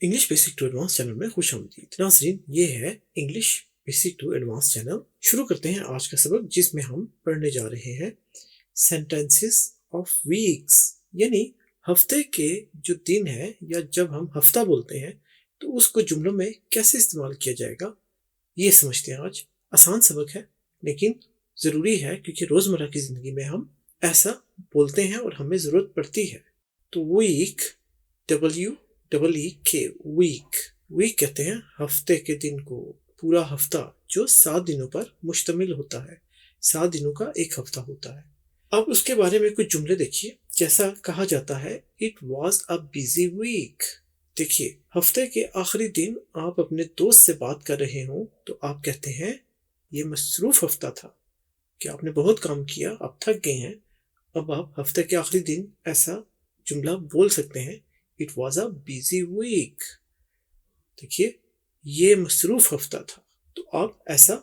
English basic to advance channel में खुशामदीद। नाज़रीन, ये है English basic to advance channel. शुरू करते हैं आज का सबक, जिसमें हम पढ़ने जा रहे हैं सेंटेंसेस ऑफ वीक्स, यानी हफ्ते के जो दिन है या जब हम हफ्ता बोलते हैं तो उसको जुमलों में कैसे इस्तेमाल किया जाएगा, ये समझते हैं आज। आसान सबक है लेकिन ज़रूरी है, क्योंकि रोज़मर्रा की ज़िंदगी में हम ऐसा बोलते हैं और हमें ज़रूरत पड़ती है। तो वीक, WEEK, वीक। वीक कहते हैं हफ्ते के दिन को, पूरा हफ्ता जो 7 दिनों पर मुश्तमिल होता है। 7 दिनों का एक हफ्ता होता है। अब उसके बारे में कुछ जुमले देखिए। जैसा कहा जाता है, it was a busy week. देखिए, हफ्ते के आखिरी दिन आप अपने दोस्त से बात कर रहे हो तो आप कहते हैं ये मसरूफ हफ्ता था, कि आपने बहुत काम किया, आप थक गए हैं। अब आप हफ्ते के आखिरी दिन ऐसा जुमला बोल सकते हैं, it was a busy week. देखिए, ये मसरूफ हफ्ता था, तो आप ऐसा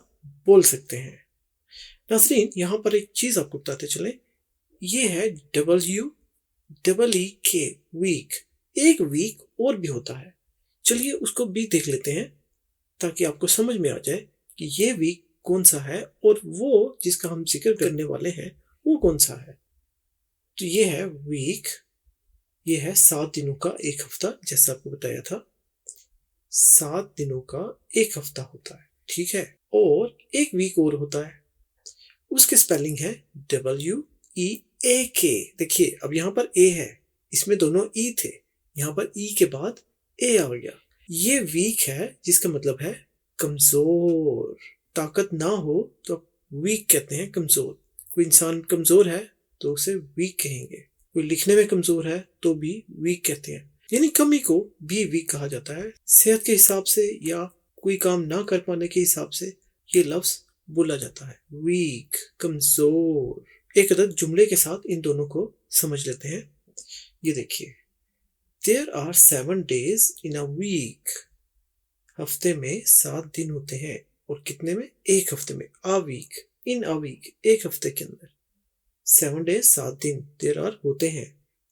बोल सकते हैं। नाज़रीन, यहाँ पर एक चीज़ आपको बताते चले, ये है WEEK, वीक। एक वीक और भी होता है, चलिए उसको भी देख लेते हैं ताकि आपको समझ में आ जाए कि ये वीक कौन सा है और वो जिसका हम जिक्र करने वाले हैं वो कौन सा है। तो ये है वीक, ये है 7 दिनों का एक हफ्ता। जैसा आपको बताया था, 7 दिनों का एक हफ्ता होता है, ठीक है। और एक वीक और होता है, उसकी स्पेलिंग है WEAK। देखिए, अब यहाँ पर ए है, इसमें दोनों ई थे, यहाँ पर ई के बाद ए आ गया। ये वीक है, जिसका मतलब है कमजोर। ताकत ना हो तो वीक कहते हैं, कमजोर। कोई इंसान कमजोर है तो उसे वीक कहेंगे। कोई लिखने में कमजोर है तो भी वीक कहते हैं, यानी कमी को भी वीक कहा जाता है। सेहत के हिसाब से या कोई काम ना कर पाने के हिसाब से ये लफ्ज बोला जाता है, वीक, कमजोर। एक अदद जुमले के साथ इन दोनों को समझ लेते हैं। ये देखिए, there are 7 days in a week. हफ्ते में 7 दिन होते हैं, और कितने में? एक हफ्ते में। A week, in a week, एक हफ्ते के अंदर 7 days, 7 दिन। देयर आर होते हैं,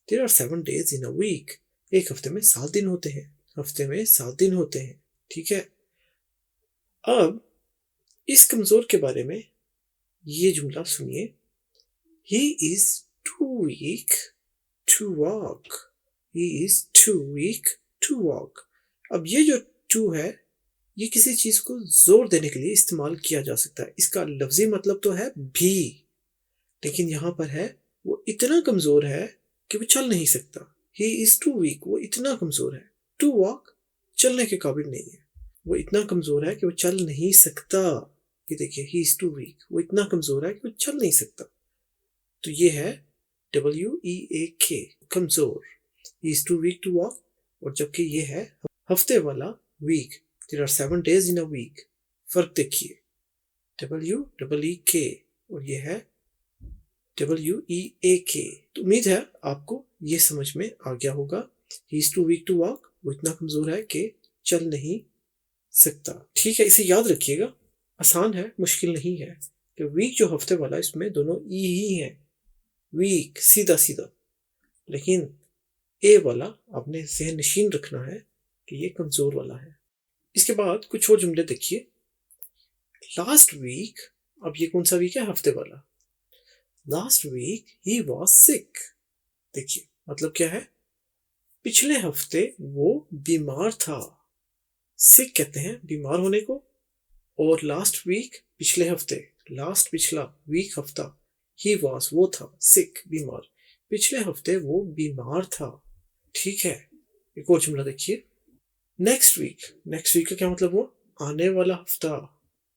there are 7 days in a week. एक हफ्ते में 7 दिन होते हैं, हफ्ते में 7 दिन होते हैं, ठीक है। अब इस कमजोर के बारे में ये जुमला सुनिए, he is too weak to walk. He is too weak to walk. अब ये जो टू है, ये किसी चीज को जोर देने के लिए इस्तेमाल किया जा सकता है। इसका लफ्जी मतलब तो है भी, लेकिन यहाँ पर है वो इतना कमजोर है कि वो चल नहीं सकता। ही इज टू वीक, वो इतना कमजोर है। टू वॉक, चलने के काबिल नहीं है। वो इतना कमजोर है कि वो चल नहीं सकता। ये देखिए, ही इज टू वीक, वो इतना कमजोर है कि वो चल नहीं सकता। तो ये है WEAK, कमजोर। He is too weak to walk. और जबकि ये है हफ्ते वाला week, there are 7 days in a week. फर्क देखिए, WEEK और ये है WEAK। तो उम्मीद है आपको ये समझ में आ गया होगा। He is too weak to walk, वो इतना कमजोर है कि चल नहीं सकता, ठीक है। इसे याद रखिएगा, आसान है, मुश्किल नहीं है। कि वीक जो हफ्ते वाला, इसमें दोनों ई ही है, वीक सीधा सीधा। लेकिन ए वाला आपने ज़हन नशीन रखना है कि ये कमजोर वाला है। इसके बाद कुछ और जुमले देखिए। लास्ट वीक, अब ये कौन सा वीक है? हफ्ते वाला। Last week he was sick. देखिए, मतलब क्या है? पिछले हफ्ते वो बीमार था। सिक कहते हैं बीमार होने को। और लास्ट वीक पिछले हफ्ते, लास्ट पिछला, वीक हफ्ता, ही वॉज वो था, सिक बीमार, पिछले हफ्ते वो बीमार था, ठीक है। एक और जुमला देखिए, नेक्स्ट वीक। नेक्स्ट वीक का क्या मतलब हुआ? आने वाला हफ्ता।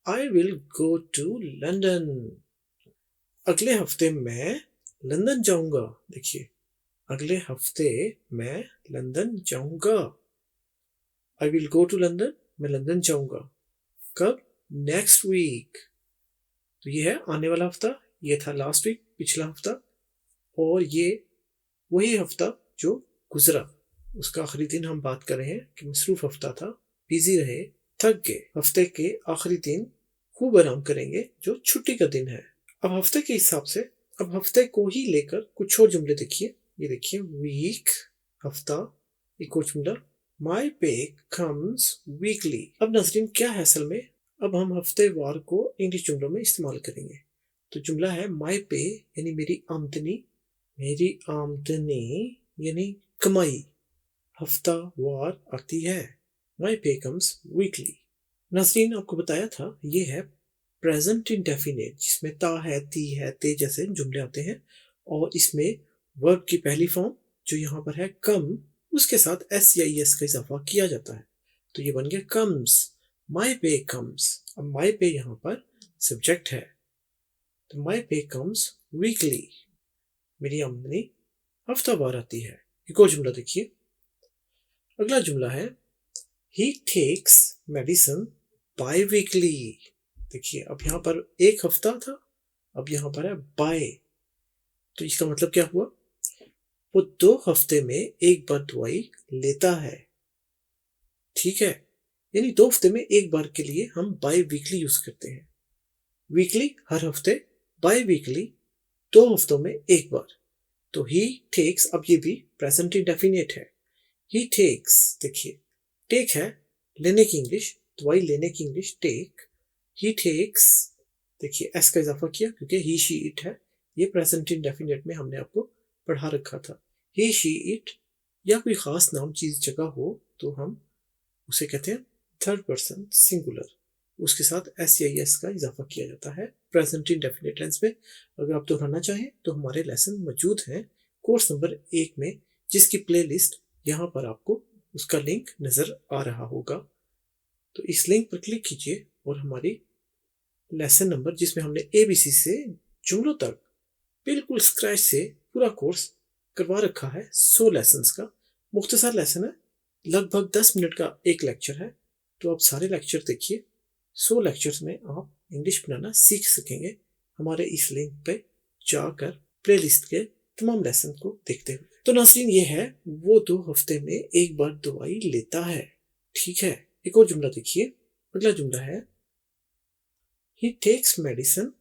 I will go to London. अगले हफ्ते मैं लंदन जाऊंगा। देखिए, अगले हफ्ते मैं लंदन जाऊंगा। I will go to London, मैं लंदन जाऊंगा। कब? Next week. तो ये है आने वाला हफ्ता, ये था लास्ट वीक, पिछला हफ्ता। और ये वही हफ्ता जो गुजरा, उसका आखिरी दिन हम बात कर रहे हैं कि मसरूफ हफ्ता था, बिजी रहे, थक गए। हफ्ते के आखिरी दिन खूब आराम करेंगे, जो छुट्टी का दिन है। अब हफ्ते के हिसाब से, अब हफ्ते को ही लेकर कुछ और जुमले देखिए। ये देखिए, वीक, हफ्ता, एक और जुमला, माई पे कम्स वीकली। अब नजरीन क्या है असल में, अब हम हफ्तेवार को इंग्लिश जुमलों में इस्तेमाल करेंगे। तो जुमला है माई पे यानी मेरी आमदनी, मेरी आमदनी यानी कमाई हफ्तावार आती है। माई पे कम्स वीकली। नजरीन आपको बताया था ये है प्रेजेंट इंडेफिनिट, जिसमें ता है, ती है, ते जैसे जुमले आते हैं, और इसमें वर्ब की पहली फॉर्म जो यहाँ पर है कम, उसके साथ एस या एस का इजाफा किया जाता है। तो ये बन गया कम्स, माई पे कम्स। अब माई पे यहाँ पर सब्जेक्ट है, तो माई पे कम्स वीकली, मेरी आमदनी हफ्तावार आती है। एक और जुमला देखिए, अगला जुमला है ही टेक्स मेडिसिन बाई वीकली। देखिए अब यहाँ पर एक हफ्ता था, अब यहाँ पर है बाय, तो इसका मतलब क्या हुआ, वो 2 हफ्ते में एक बार दवाई लेता है। ठीक है, यानी 2 हफ्ते में एक बार के लिए हम बाई वीकली यूज करते हैं। वीकली हर हफ्ते, बाई वीकली 2 हफ्तों में एक बार। तो ही टेक्स, अब ये भी प्रेजेंट इंडेफिनिट है। ही टेक्स, देखिए टेक है लेने की इंग्लिश, दवाई लेने की इंग्लिश टेक। ही टेक्स, देखिए एस का इजाफा किया क्योंकि ही शी इट है, ये प्रेजेंट इंडेफिनिट में हमने आपको पढ़ा रखा था। ही शी इट या कोई खास नाम चीज जगह हो तो हम उसे कहते हैं थर्ड पर्सन सिंगुलर, उसके साथ एस या एस का इजाफा किया जाता है प्रेजेंट इंडेफिनिट टेंस में। अगर आप दोहराना चाहें तो हमारे लेसन मौजूद हैं कोर्स नंबर 1 में, जिसकी प्लेलिस्ट यहाँ पर आपको उसका लिंक नजर आ रहा होगा। तो इस लिंक पर क्लिक कीजिए और हमारी लेसन नंबर, जिसमें हमने ABC से जुमलों तक बिल्कुल स्क्रैच से पूरा कोर्स करवा रखा है, 100 लेसन्स का मुख्तसर लेसन है, लगभग 10 मिनट का एक लेक्चर है। तो आप सारे लेक्चर देखिए, 100 लेक्चर्स में आप इंग्लिश बनाना सीख सकेंगे हमारे इस लिंक पे जाकर प्लेलिस्ट के तमाम लेसन को देखते हुए। तो नाज़रीन ये है वो 2 हफ्ते में एक बार दवाई लेता है। ठीक है, एक और जुमला देखिए, अगला जुमला है ही टेक्स मेडिसिन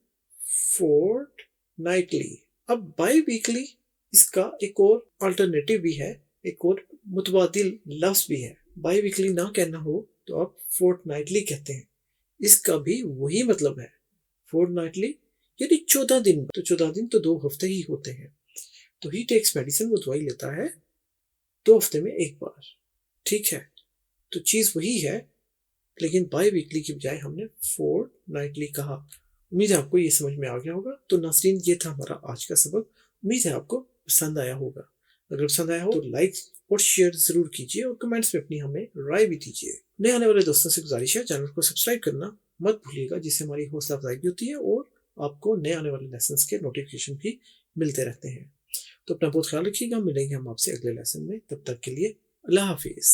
फोर्टनाइटली। अब बाई वीकली इसका एक और अल्टरनेटिव भी है, एक और मुतबादिल लफ्ज भी है। बाई वीकली ना कहना हो तो आप फोर्टनाइटली कहते हैं, इसका भी वही मतलब है। फोर्टनाइटली यानी 14 दिन, तो 14 दिन तो 2 हफ्ते ही होते हैं। तो ही टेक्स मेडिसिन, वो दवाई लेता है 2 हफ्ते में एक बार। ठीक है, तो चीज वही है, लेकिन बाई वीकली की बजाय हमने फोर्टनाइटली कहा। उम्मीद है आपको ये समझ में आ गया होगा। तो नाज़रीन ये था हमारा आज का सबक, उम्मीद है आपको पसंद आया होगा। अगर पसंद आया हो तो लाइक और शेयर जरूर कीजिए और कमेंट्स में अपनी हमें राय भी दीजिए। नए आने वाले दोस्तों से गुजारिश है चैनल को सब्सक्राइब करना मत भूलिएगा, जिससे हमारी हौसला अफजाई भी होती है और आपको नए आने वाले लेसन के नोटिफिकेशन भी मिलते रहते हैं। तो अपना बहुत ख्याल रखिएगा, मिलेंगे हम आपसे अगले लेसन में, तब तक के लिए अल्लाह हाफिज।